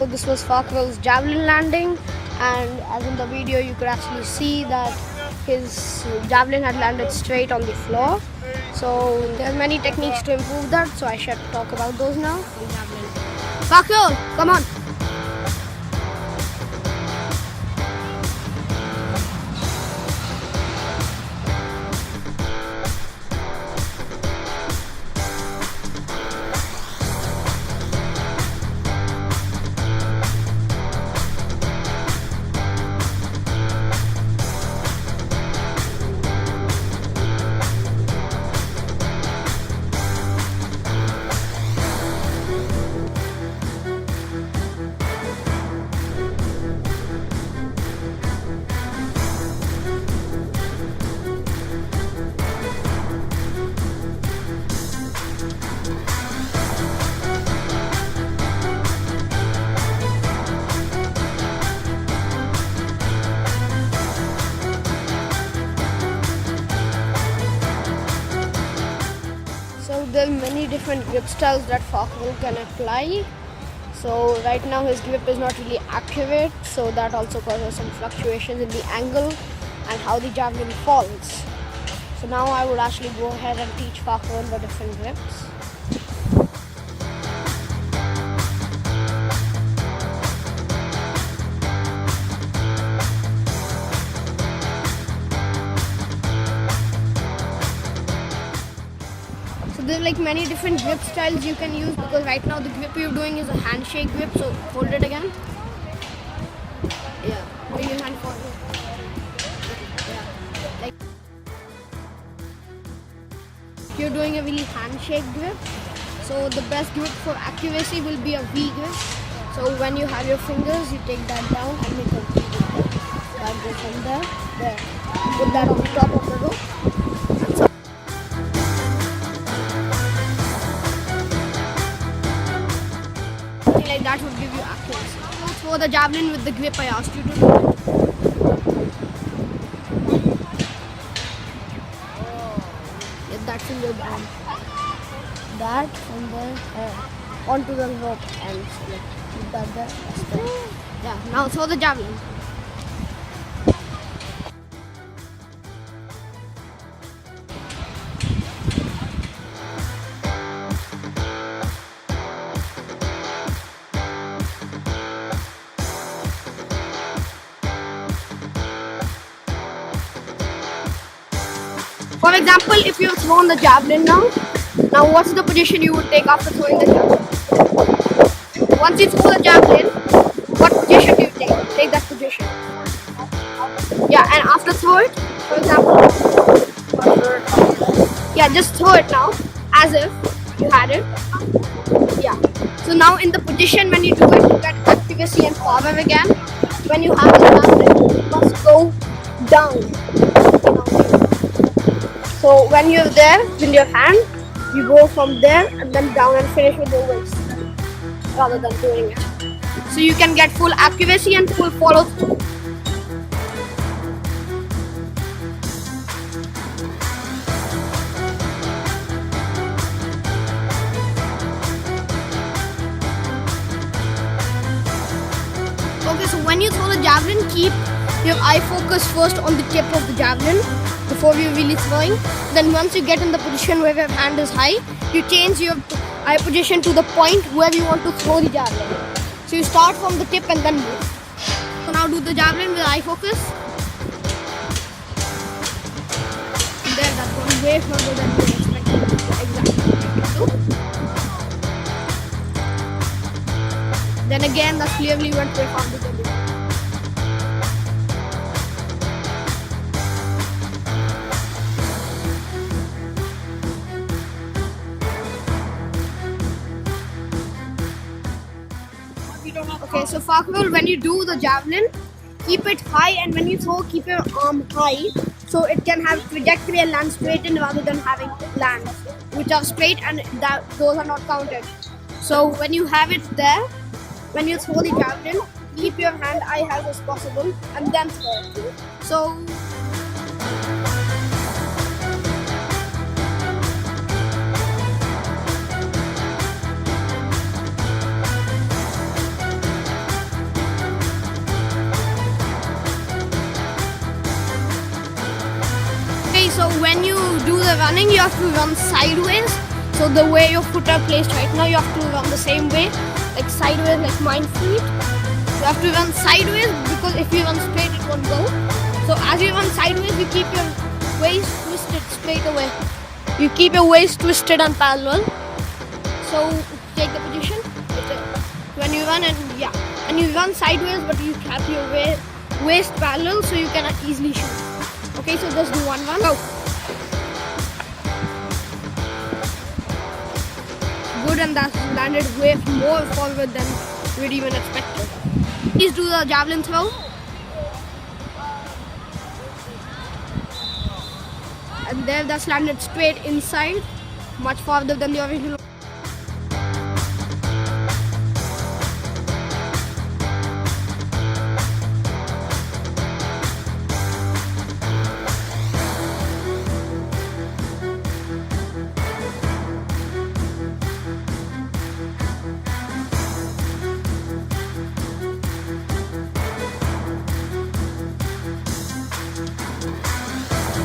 So this was Farquhar's javelin landing, and as in the video you could actually see that his javelin had landed straight on the floor. So there are many techniques to improve that, so I should talk about those now. Farquhar, come on! So there are many different grip styles that Farquhar can apply. So right now his grip is not really accurate, so that also causes some fluctuations in the angle and how the javelin falls. So now I would actually go ahead and teach Farquhar the different grips. There are like many different grip styles you can use, because right now the grip you're doing is a handshake grip. So hold it again. Yeah, bring your hand forward. Yeah, like you're doing a really handshake grip. So the best grip for accuracy will be a V grip. So when you have your fingers, you take that down and make a V grip. That goes from there. Put that on the top of the rope. Like that would give you accuracy. For the javelin with the grip I asked you to do. Get that finger down. That from there onto the rope and keep that there. Yeah, now throw the javelin. For example, if you have thrown the javelin now what's the position you would take after throwing the javelin? Once you throw the javelin, what position do you take? Take that position. Yeah, and after throw it, for example, yeah, just throw it now, as if you had it. Yeah. So now in the position when you do it, you get accuracy and power again. When you have the javelin, you must go down. So when you're there with your hand, you go from there and then down and finish with your waist rather than doing it. So you can get full accuracy and full follow through. Okay, so when you throw the javelin, keep your eye focus first on the tip of the javelin before you're really throwing. Then once you get in the position where your hand is high, you change your eye position to the point where you want to throw the javelin. So you start from the tip and then move. So now do the javelin with eye focus. There, that's going way further than you expected. Exactly. Then again, that clearly went way farther than you. Okay, so Farquhar, when you do the javelin, keep it high, and when you throw, keep your arm high so it can have trajectory and land straight in rather than having lands which are straight and those are not counted. So when you have it there, when you throw the javelin, keep your hand high as possible and then throw it. So the running, you have to run sideways. So the way your foot are placed right now, you have to run the same way, like sideways, like mine feet. You have to run sideways because if you run straight, it won't go. So as you run sideways, you keep your waist twisted straight away. You keep your waist twisted and parallel. So take the position. When you run and you run sideways, but you have your waist parallel, so you can easily shoot. Okay, so just do one run. Go. Good, and that's landed way more forward than we'd even expected. Please do the javelin throw. And there, that's landed straight inside, much farther than the original.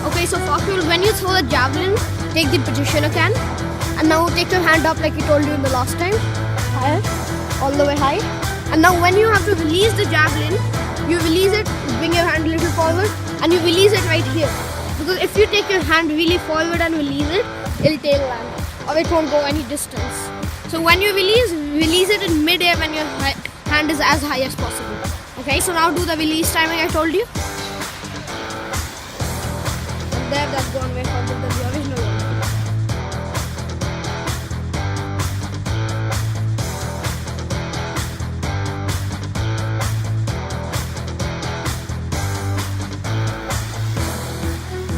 Okay, so Fakul, when you throw the javelin, take the position again, and now take your hand up like we told you in the last time, higher, all the way high. And now when you have to release the javelin, you release it, bring your hand a little forward, and you release it right here. Because if you take your hand really forward and release it, it'll tail land, or it won't go any distance. So when you release it in mid-air when your hand is as high as possible. Okay, so now do the release timing I told you. There, that's gone way further than the original one.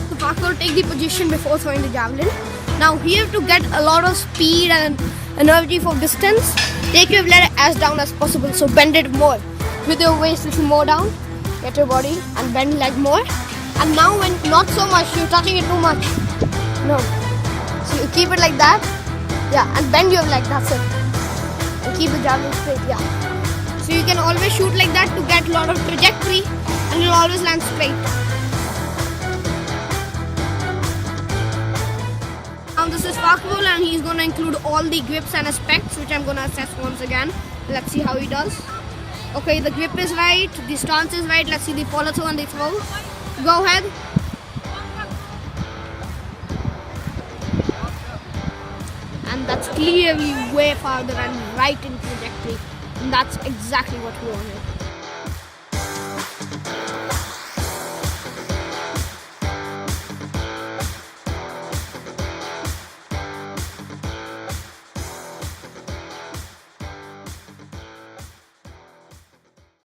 So Parkour, take the position before throwing the javelin. Now here, to get a lot of speed and energy for distance, take your leg as down as possible. So bend it more. With your waist a little more down, get your body and bend leg more. And now when not so much, you're touching it too much. No. So you keep it like that. Yeah, and bend your leg, that's it. And keep the javelin straight, yeah. So you can always shoot like that to get a lot of trajectory, and you'll always land straight. Now this is Fakul, and he's going to include all the grips and aspects, which I'm going to assess once again. Let's see how he does. Okay, the grip is right, the stance is right. Let's see the follow through and the throw. Go ahead. And that's clearly way farther and right in trajectory. And that's exactly what we wanted.